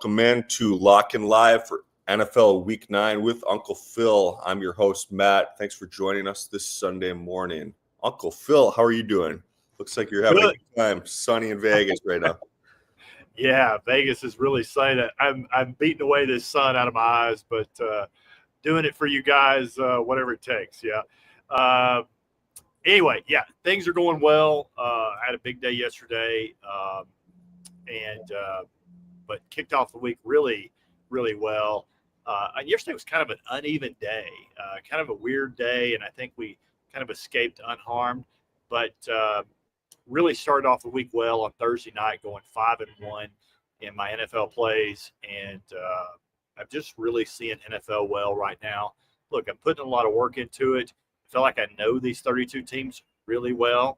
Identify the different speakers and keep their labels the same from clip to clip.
Speaker 1: Welcome in to Lock and Live for NFL Week 9 with Uncle Phil. I'm your host, Matt. Thanks for joining us this Sunday morning. Uncle Phil, how are you doing? Looks like you're having a good time. Sunny in Vegas right now.
Speaker 2: Yeah, Vegas is really sunny. I'm beating away this sun out of my eyes, but doing it for you guys, whatever it takes. Yeah. Anyway, yeah, things are going well. I had a big day yesterday, but kicked off the week really, really well. And yesterday was kind of an uneven day, kind of a weird day, and I think we kind of escaped unharmed. But really started off the week well on Thursday night, going 5-1 in my NFL plays, and I'm just really seeing NFL well right now. Look, I'm putting a lot of work into it. I feel like I know these 32 teams really well.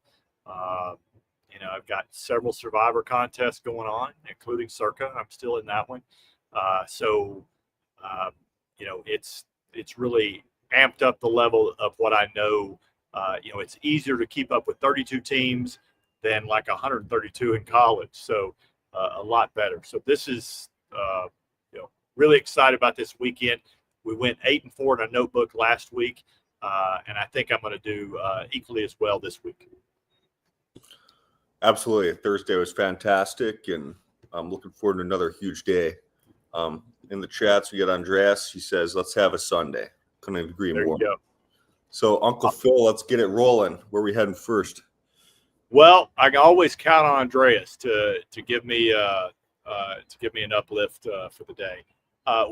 Speaker 2: I've got several survivor contests going on, including Circa. I'm still in that one. It's really amped up the level of what I know. It's easier to keep up with 32 teams than like 132 in college. So a lot better. So this is, really excited about this weekend. We went 8-4 in a notebook last week. And I think I'm going to do equally as well this week.
Speaker 1: Absolutely. Thursday was fantastic, and I'm looking forward to another huge day. In the chats, we got Andreas. He says, let's have a Sunday. Couldn't agree more.
Speaker 2: There you go.
Speaker 1: So, Uncle Phil, let's get it rolling. Where are we heading first?
Speaker 2: Well, I can always count on Andreas to give me an uplift for the day.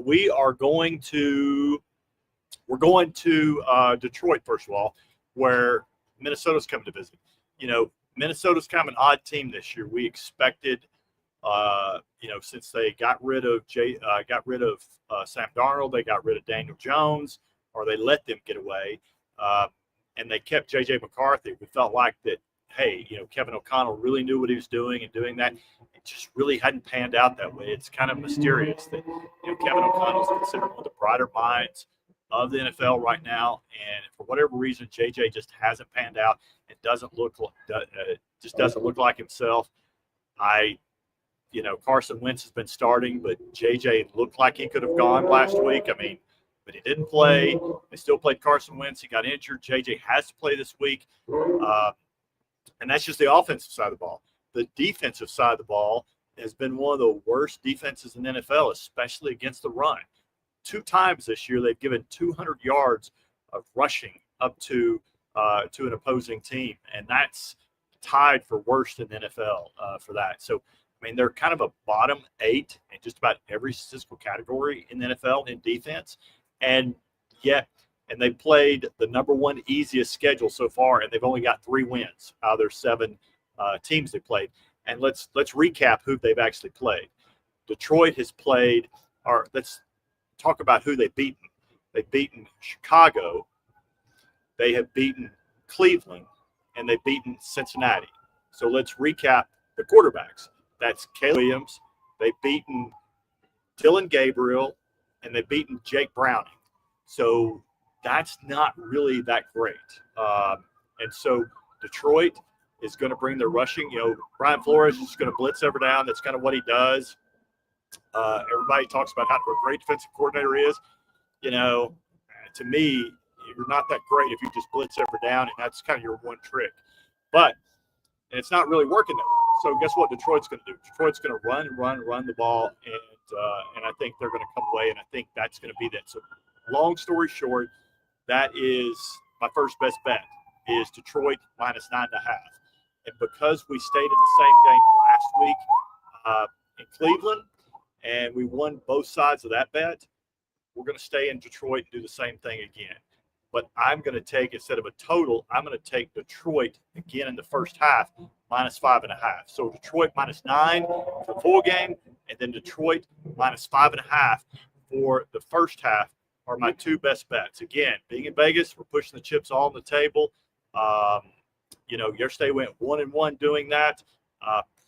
Speaker 2: We're going to Detroit, first of all, where Minnesota's coming to visit. Minnesota's kind of an odd team this year. We expected, since they got rid of Sam Darnold, they got rid of Daniel Jones, or they let them get away, and they kept J.J. McCarthy. We felt like that, hey, Kevin O'Connell really knew what he was doing and doing that. It just really hadn't panned out that way. It's kind of mysterious that Kevin O'Connell's considered one of the brighter minds of the NFL right now, and for whatever reason, JJ just hasn't panned out. It doesn't look like himself. Carson Wentz has been starting, but JJ looked like he could have gone last week. But he didn't play. They still played Carson Wentz. He got injured. JJ has to play this week, and that's just the offensive side of the ball. The defensive side of the ball has been one of the worst defenses in the NFL, especially against the run. 2 times this year, they've given 200 yards of rushing up to an opposing team, and that's tied for worst in the NFL for that. So, they're kind of a bottom 8 in just about every statistical category in the NFL in defense, and they played the number 1 easiest schedule so far, and they've only got 3 wins out of their 7 teams they played. And let's recap who they've actually played. Detroit has played, or let's talk about who they've beaten. They've beaten Chicago, they have beaten Cleveland, and they've beaten Cincinnati. So let's recap the quarterbacks. That's Caleb Williams. They've beaten Dylan Gabriel, and they've beaten Jake Browning. So that's not really that great. And so Detroit is going to bring their rushing. Brian Flores is going to blitz every down. That's kind of what he does. Everybody talks about how a great defensive coordinator is. To me, you're not that great if you just blitz every down, and that's kind of your one trick. And it's not really working that way. So guess what Detroit's going to do? Detroit's going to run the ball, and I think they're going to come away, and I think that's going to be that. So long story short, that is my first best bet is Detroit minus 9.5. And because we stayed in the same game last week in Cleveland, and we won both sides of that bet, we're going to stay in Detroit and do the same thing again. But I'm going to take, instead of a total, I'm going to take Detroit again in the first half, minus 5.5. So Detroit minus 9 for the full game, and then Detroit minus 5.5 for the first half are my 2 best bets. Again, being in Vegas, we're pushing the chips all on the table. Yesterday went 1-1 doing that.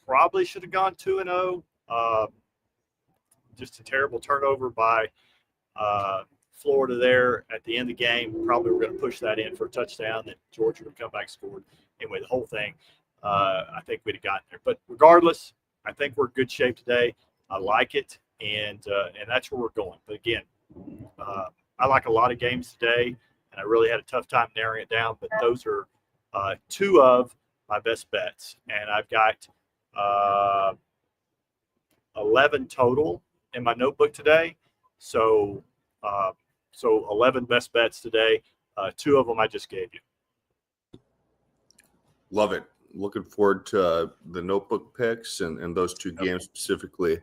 Speaker 2: Probably should have gone 2-0. Just a terrible turnover by Florida there at the end of the game. Probably we're going to push that in for a touchdown that Georgia would come back and scored. Anyway, the whole thing, I think we'd have gotten there. But regardless, I think we're in good shape today. I like it. and that's where we're going. But again, I like a lot of games today, and I really had a tough time narrowing it down. But those are two of my best bets, and I've got 11 total in my notebook today. So 11 best bets today. Two of them I just gave you.
Speaker 1: Love it. Looking forward to the notebook picks and those two games specifically.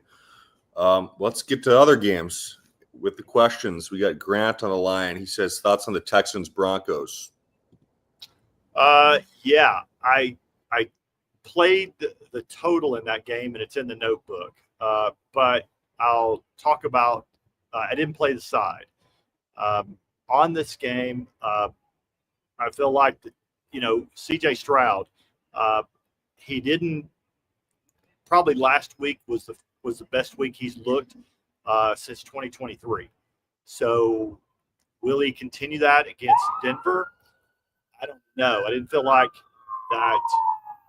Speaker 1: Let's get to other games with the questions. We got Grant on the line. He says, thoughts on the Texans Broncos.
Speaker 2: Yeah, I played the total in that game, and it's in the notebook. But I'll talk about I didn't play the side. On this game, I feel like C.J. Stroud, he didn't – probably last week was the best week he's looked since 2023. So will he continue that against Denver? I don't know. I didn't feel like that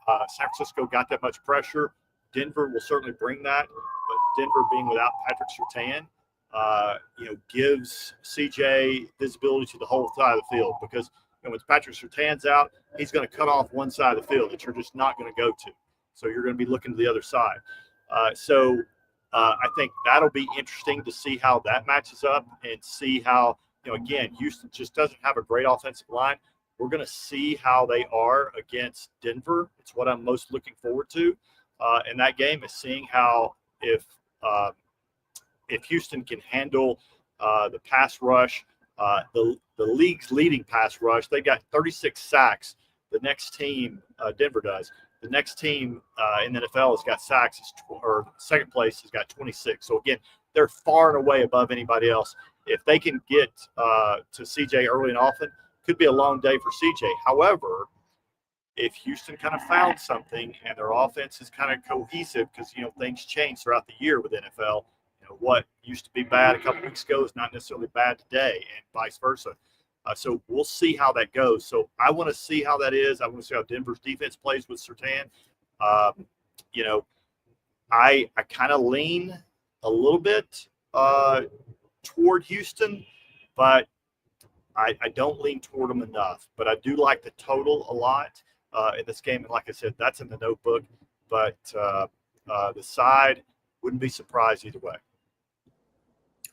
Speaker 2: San Francisco got that much pressure. Denver will certainly bring that, but Denver being without Patrick Surtain, gives CJ visibility to the whole side of the field, because when Patrick Surtain's out, he's going to cut off one side of the field that you're just not going to go to. So you're going to be looking to the other side. I think that'll be interesting to see how that matches up and see how, again, Houston just doesn't have a great offensive line. We're going to see how they are against Denver. It's what I'm most looking forward to in that game, is seeing how if Houston can handle the pass rush, the league's leading pass rush. They got 36 sacks. The next team, Denver does. The next team in the NFL has got sacks, or second place has got 26. So again, they're far and away above anybody else. If they can get to CJ early and often, could be a long day for CJ. However, if Houston kind of found something and their offense is kind of cohesive, because things change throughout the year with NFL. What used to be bad a couple weeks ago is not necessarily bad today, and vice versa. So we'll see how that goes. So I want to see how that is. I want to see how Denver's defense plays with Surtain. I kind of lean a little bit toward Houston, but I don't lean toward them enough. But I do like the total a lot in this game. And like I said, that's in the notebook. But the side, wouldn't be surprised either way.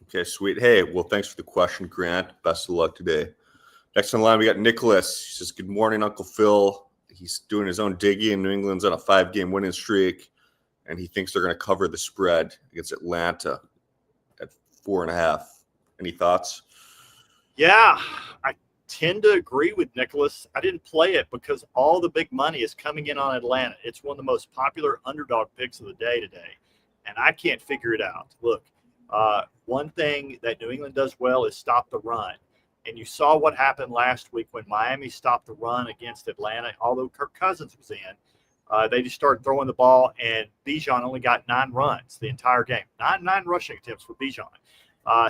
Speaker 1: Okay, sweet. Hey, well, thanks for the question, Grant. Best of luck today. Next on the line, we got Nicholas. He says, good morning, Uncle Phil. He's doing his own digging. New England's on a 5-game winning streak, and he thinks they're going to cover the spread against Atlanta at 4.5. Any thoughts?
Speaker 2: Yeah, I tend to agree with Nicholas. I didn't play it because all the big money is coming in on Atlanta. It's one of the most popular underdog picks of the day today, and I can't figure it out. Look, one thing that New England does well is stop the run. And you saw what happened last week when Miami stopped the run against Atlanta. Although Kirk Cousins was in, they just started throwing the ball, and Bijan only got 9 runs the entire game. Nine rushing attempts for Bijan.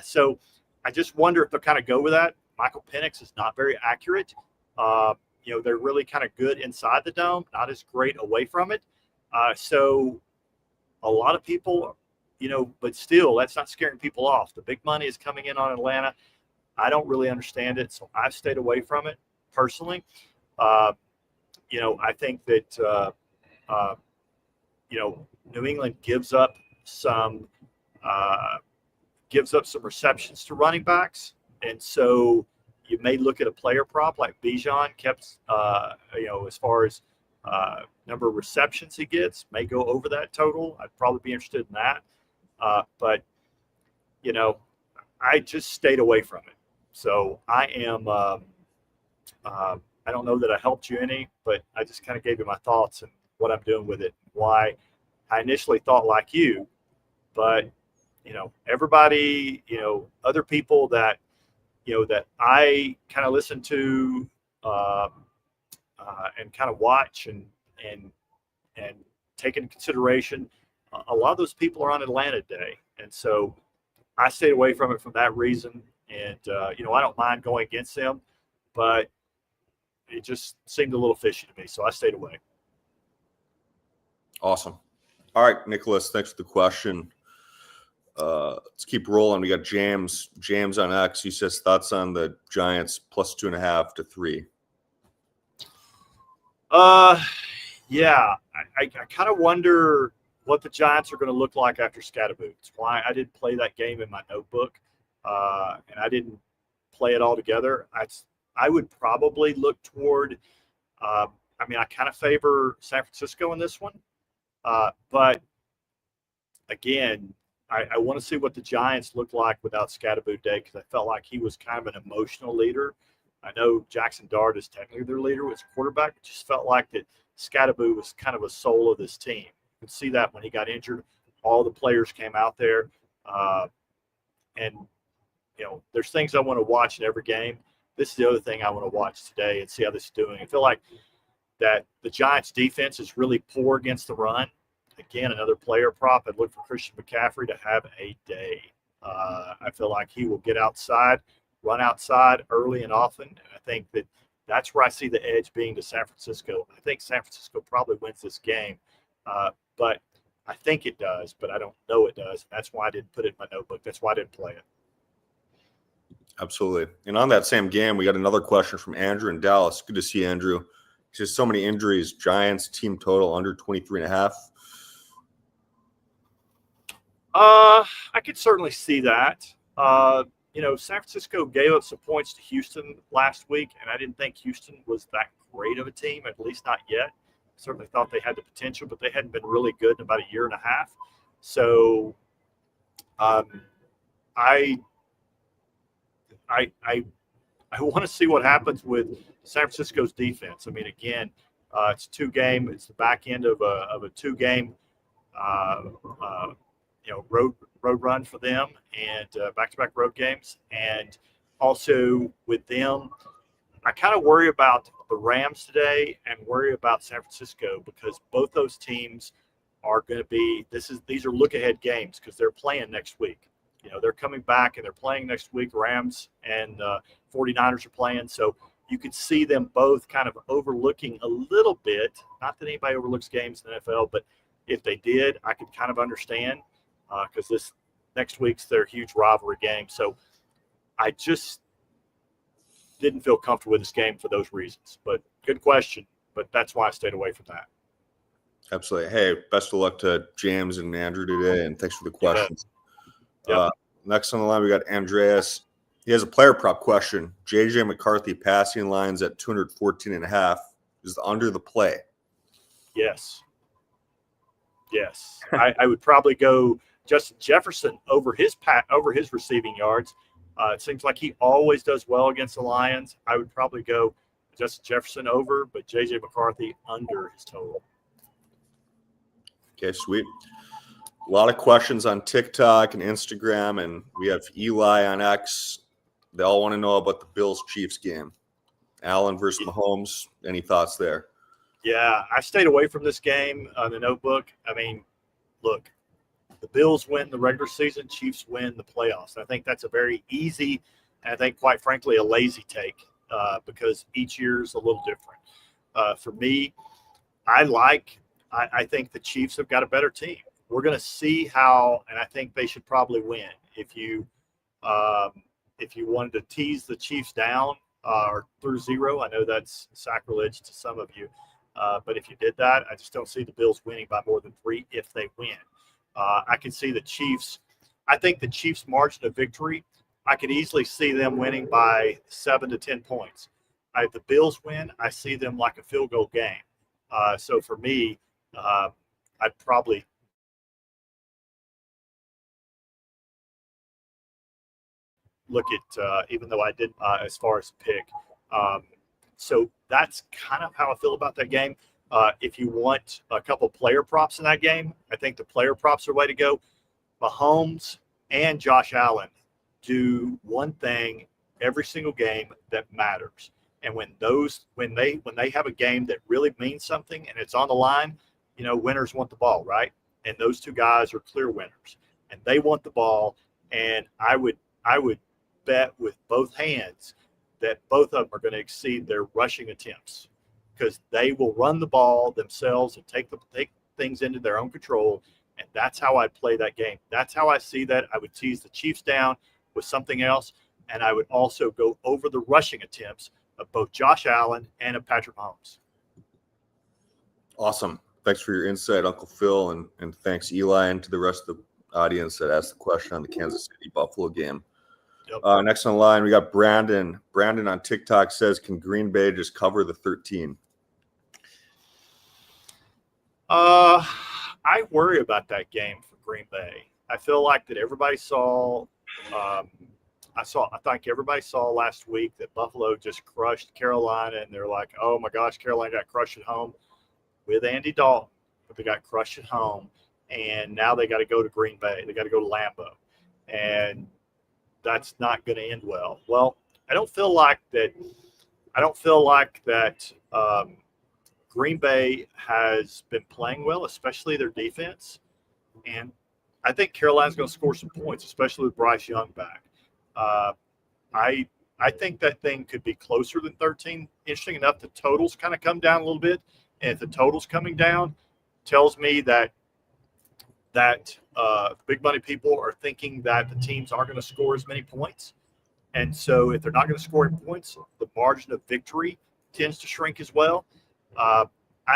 Speaker 2: So I just wonder if they'll kind of go with that. Michael Penix is not very accurate. They're really kind of good inside the dome, not as great away from it. So a lot of people, but still, that's not scaring people off. The big money is coming in on Atlanta. I don't really understand it, so I've stayed away from it personally. I think that New England gives up some receptions to running backs, and so you may look at a player prop like Bijan kept, as far as number of receptions he gets, may go over that total. I'd probably be interested in that, but I just stayed away from it. So I am, I don't know that I helped you any, but I just kind of gave you my thoughts and what I'm doing with it, why I initially thought like you, but, everybody, other people that, that I kind of listen to and kind of watch and take into consideration, a lot of those people are on Atlanta today. And so I stayed away from it for that reason. And, I don't mind going against them, but it just seemed a little fishy to me. So I stayed away.
Speaker 1: Awesome. All right, Nicholas, thanks for the question. Let's keep rolling. We got James on X. He says thoughts on the Giants plus 2.5 to 3.
Speaker 2: Yeah, I kind of wonder what the Giants are going to look like after Scatterboo. It's why I didn't play that game in my notebook, and I didn't play it all together. I would probably look toward. I kind of favor San Francisco in this one, but again, I want to see what the Giants look like without Scatterboo Day, because I felt like he was kind of an emotional leader. I know Jackson Dart is technically their leader as quarterback. It just felt like that Scatterboo was kind of a soul of this team. You could see that when he got injured, all the players came out there. And, there's things I want to watch in every game. This is the other thing I want to watch today and see how this is doing. I feel like that the Giants defense is really poor against the run. Again, another player prop. I'd look for Christian McCaffrey to have a day. I feel like he will get outside, run outside early and often. And I think that's where I see the edge being to San Francisco. I think San Francisco probably wins this game, but I think it does, but I don't know it does. That's why I didn't put it in my notebook. That's why I didn't play it.
Speaker 1: Absolutely. And on that same game, we got another question from Andrew in Dallas. Good to see Andrew. He says so many injuries. Giants team total under 23.5.
Speaker 2: I could certainly see that. San Francisco gave up some points to Houston last week, and I didn't think Houston was that great of a team, at least not yet. Certainly thought they had the potential, but they hadn't been really good in about a year and a half. So I want to see what happens with San Francisco's defense. I mean, again, it's a 2-game. It's the back end of a 2-game road run for them, and back-to-back road games. And also with them, I kind of worry about the Rams today and worry about San Francisco, because both those teams are going to be these are look-ahead games because they're playing next week. They're coming back and they're playing next week. Rams and 49ers are playing. So you could see them both kind of overlooking a little bit. Not that anybody overlooks games in the NFL, but if they did, I could kind of understand, because this next week's their huge rivalry game. So I just didn't feel comfortable with this game for those reasons. But good question. But that's why I stayed away from that.
Speaker 1: Absolutely. Hey, best of luck to James and Andrew today, and thanks for the questions.
Speaker 2: Yep.
Speaker 1: Next on the line, we got Andreas. He has a player prop question. JJ McCarthy passing lines at 214.5 is under the play.
Speaker 2: Yes. I would probably go Justin Jefferson over his receiving yards. It seems like he always does well against the Lions. I would probably go Justin Jefferson over, but JJ McCarthy under his total.
Speaker 1: Okay, sweet. A lot of questions on TikTok and Instagram, and we have Eli on X. They all want to know about the Bills-Chiefs game. Allen versus Mahomes. Any thoughts there?
Speaker 2: Yeah, I stayed away from this game on the notebook. I mean, look, the Bills win the regular season, Chiefs win the playoffs. I think that's a very easy, and I think, quite frankly, a lazy take, because each year is a little different. For me, I think the Chiefs have got a better team. We're going to see how, and I think they should probably win. If you wanted to tease the Chiefs down or through 0, I know that's sacrilege to some of you, but if you did that, I just don't see the Bills winning by more than 3 if they win. I can see the Chiefs. I think the Chiefs' margin of victory, I could easily see them winning by 7 to 10 points. If the Bills win, I see them like a field goal game. So for me, I'd probably look at, even though I didn't as far as pick. So that's kind of how I feel about that game. If you want a couple player props in that game, I think the player props are the way to go. Mahomes and Josh Allen do one thing every single game that matters. And when they have a game that really means something and it's on the line, winners want the ball, right? And those two guys are clear winners, and they want the ball. And I would bet with both hands that both of them are going to exceed their rushing attempts, because they will run the ball themselves and take things into their own control, And that's how I'd play that game. That's how I see that. I would tease the Chiefs down with something else, and I would also go over the rushing attempts of both Josh Allen and of Patrick Mahomes.
Speaker 1: Awesome. Thanks for your insight, Uncle Phil, and thanks, Eli, and to the rest of the audience that asked the question on the Kansas City-Buffalo game.
Speaker 2: Yep.
Speaker 1: Next on the line, we got Brandon. Brandon on TikTok says, can Green Bay just cover the 13?
Speaker 2: I worry about that game for Green Bay. I feel like that everybody saw I think everybody saw last week that Buffalo just crushed Carolina, and they're like, oh my gosh, Carolina got crushed at home with Andy Dalton, but they got crushed at home, and now they got to go to Green Bay. They got to go to Lambeau, and that's not going to end well. Well, I don't feel like that Green Bay has been playing well, especially their defense, and I think Carolina's going to score some points, especially with Bryce Young back. I think that thing could be closer than 13. Interesting enough, the totals kind of come down a little bit, and if the totals coming down, tells me that big money people are thinking that the teams aren't going to score as many points, and so if they're not going to score any points, the margin of victory tends to shrink as well. I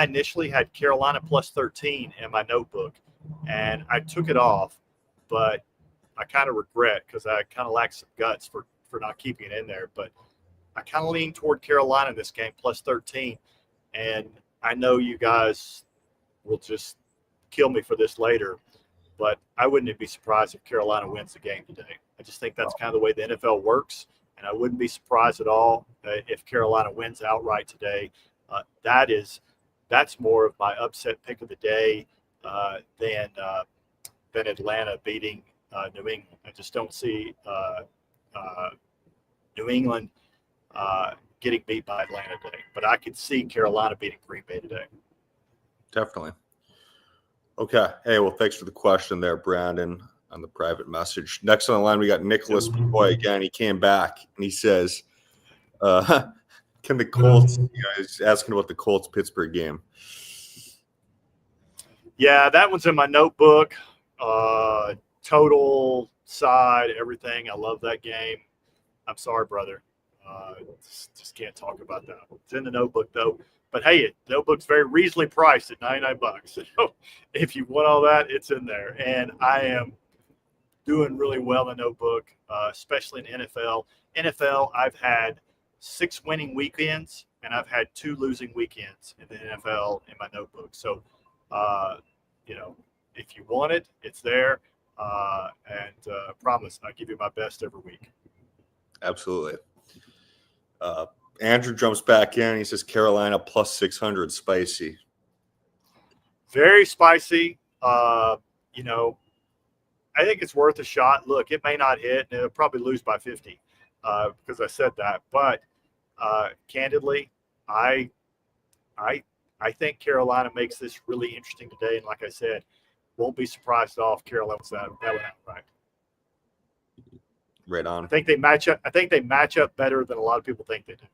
Speaker 2: initially had Carolina plus 13 in my notebook, and I took it off, but I kind of regret because I kind of lack some guts for not keeping it in there. But I kind of lean toward Carolina in this game plus 13, and I know you guys will just kill me for this later, but I wouldn't be surprised if Carolina wins the game today. I just think that's kind of the way the NFL works, and I wouldn't be surprised at all if Carolina wins outright today. That's more of my upset pick of the day than Atlanta beating New England. I just don't see New England getting beat by Atlanta today, but I could see Carolina beating Green Bay today.
Speaker 1: Definitely. Okay. Hey, well, thanks for the question there, Brandon, on the private message. Next on the line, we got Nicholas Boy again. He came back and he says, can the Colts, he's asking about the Colts-Pittsburgh game.
Speaker 2: Yeah, that one's in my notebook. Total, side, everything. I love that game. I'm sorry, brother. Just can't talk about that. It's in the notebook, though. But, hey, the notebook's very reasonably priced at $99. So if you want all that, it's in there. And I am doing really well in the notebook, especially in NFL. NFL, I've had 6 winning weekends, and I've had 2 losing weekends in the NFL in my notebook. So, if you want it, it's there. Promise, I'll give you my best every week.
Speaker 1: Absolutely. Andrew jumps back in. He says Carolina plus 600, spicy.
Speaker 2: Very spicy. I think it's worth a shot. Look, it may not hit, and it'll probably lose by 50 because I said that. But candidly, I think Carolina makes this really interesting today. And like I said, won't be surprised at all if Carolina wins that one outright.
Speaker 1: Right on.
Speaker 2: I think they match up better than a lot of people think they do.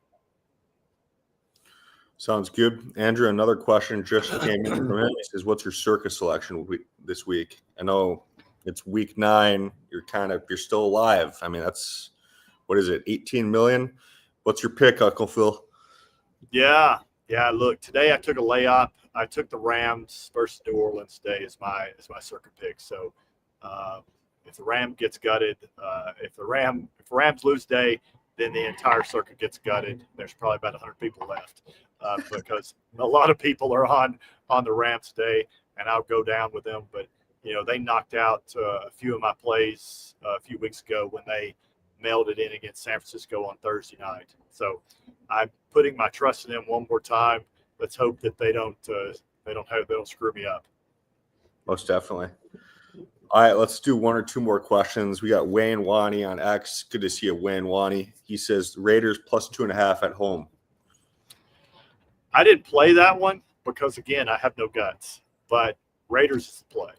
Speaker 1: Sounds good. Andrew, another question just came in from him. He says, what's your circus selection this week? I know it's week 9. You're still alive. I mean, that's, what is it, 18 million? What's your pick, Uncle Phil?
Speaker 2: Yeah. Look, today I took a layup. I took the Rams versus New Orleans today as my circuit pick. So if the Ram gets gutted, if the Rams lose today, then the entire circuit gets gutted. There's probably about 100 people left because a lot of people are on the Rams today, and I'll go down with them. But they knocked out a few of my plays a few weeks ago when they mailed it in against San Francisco on Thursday night. So I'm putting my trust in them one more time. Let's hope that they don't screw me up.
Speaker 1: Most definitely. All right, let's do 1 or 2 more questions. We got Wayne Wani on X. Good to see you, Wayne Wani. He says Raiders plus 2.5 at home.
Speaker 2: I didn't play that one because, again, I have no guts. But Raiders is the play.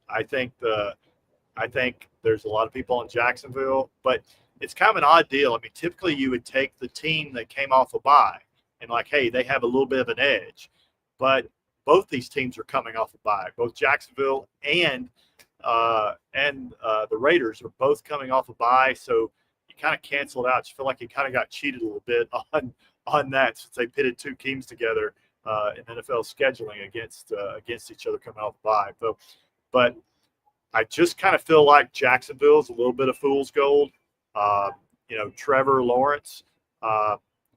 Speaker 2: I think there's a lot of people in Jacksonville, but it's kind of an odd deal. I mean, typically you would take the team that came off a bye and hey, they have a little bit of an edge. But both these teams are coming off a bye. Both Jacksonville and the Raiders are both coming off a bye, so you kind of cancel it out. You feel like you kind of got cheated a little bit on that since they pitted two teams together in NFL scheduling against each other coming off a bye. But I just kind of feel like Jacksonville's a little bit of fool's gold. Trevor Lawrence,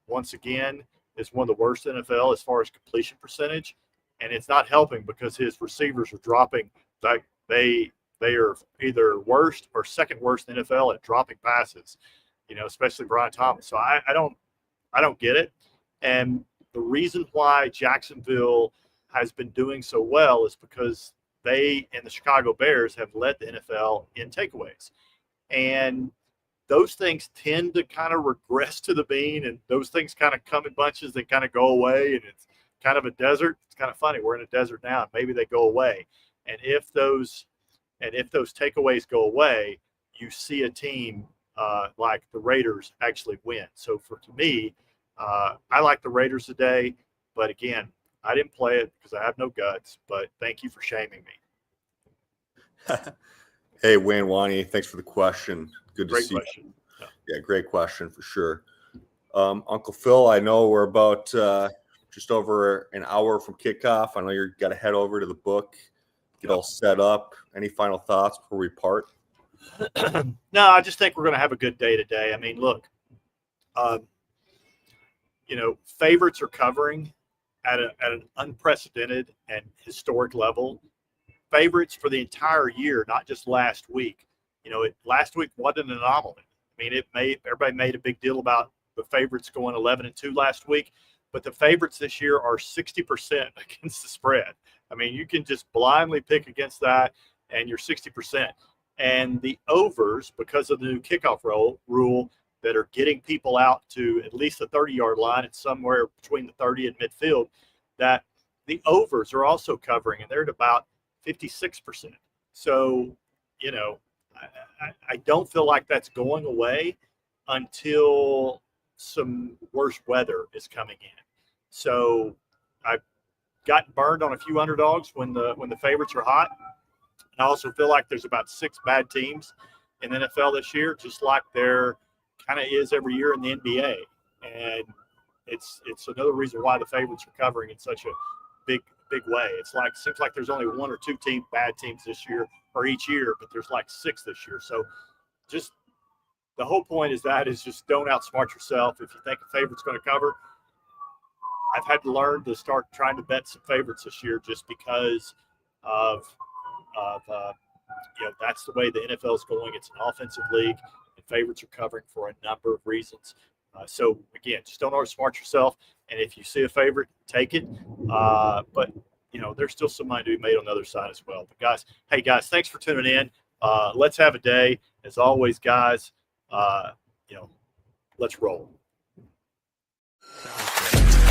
Speaker 2: once again, is one of the worst in NFL as far as completion percentage, and it's not helping because his receivers are dropping. Like they are either worst or second worst in NFL at dropping passes, especially Brian Thomas. So I don't get it. And the reason why Jacksonville has been doing so well is because they and the Chicago Bears have led the NFL in takeaways. And those things tend to kind of regress to the mean, and those things kind of come in bunches and kind of go away, and it's kind of a desert. It's kind of funny. We're in a desert now, and maybe they go away. And if those takeaways go away, you see a team like the Raiders actually win. So to me, I like the Raiders today, but again, I didn't play it because I have no guts, but thank you for shaming me.
Speaker 1: Hey, Wayne Wani, thanks for the question. Good to
Speaker 2: Great
Speaker 1: see
Speaker 2: question.
Speaker 1: you. Yeah, great question for sure. Uncle Phil, I know we're about just over an hour from kickoff. I know you've got to head over to the book, get all set up. Any final thoughts before we part?
Speaker 2: No, I just think we're going to have a good day today. I mean, look, favorites are covering at an unprecedented and historic level. Favorites for the entire year, not just last week. Last week wasn't an anomaly. I mean, everybody made a big deal about the favorites going 11-2 last week, but the favorites this year are 60% against the spread. I mean, you can just blindly pick against that, and you're 60%. And the overs, because of the new kickoff rule that are getting people out to at least the 30-yard line and somewhere between the 30 and midfield, that the overs are also covering, and they're at about 56%. So, I don't feel like that's going away until some worse weather is coming in. So I've gotten burned on a few underdogs when the favorites are hot. And I also feel like there's about 6 bad teams in the NFL this year, just like there kind of is every year in the NBA. And it's another reason why the favorites are covering in such a big way. Seems like there's only 1 or 2 bad teams this year or each year, but there's like 6 this year. So just the whole point is just don't outsmart yourself. If you think a favorite's going to cover, I've had to learn to start trying to bet some favorites this year just because of that's the way the NFL is going. It's an offensive league, and favorites are covering for a number of reasons. So again, just don't outsmart yourself. And if you see a favorite, take it. But there's still some money to be made on the other side as well. But guys, thanks for tuning in. Let's have a day. As always, guys, let's roll.
Speaker 3: Sounds good.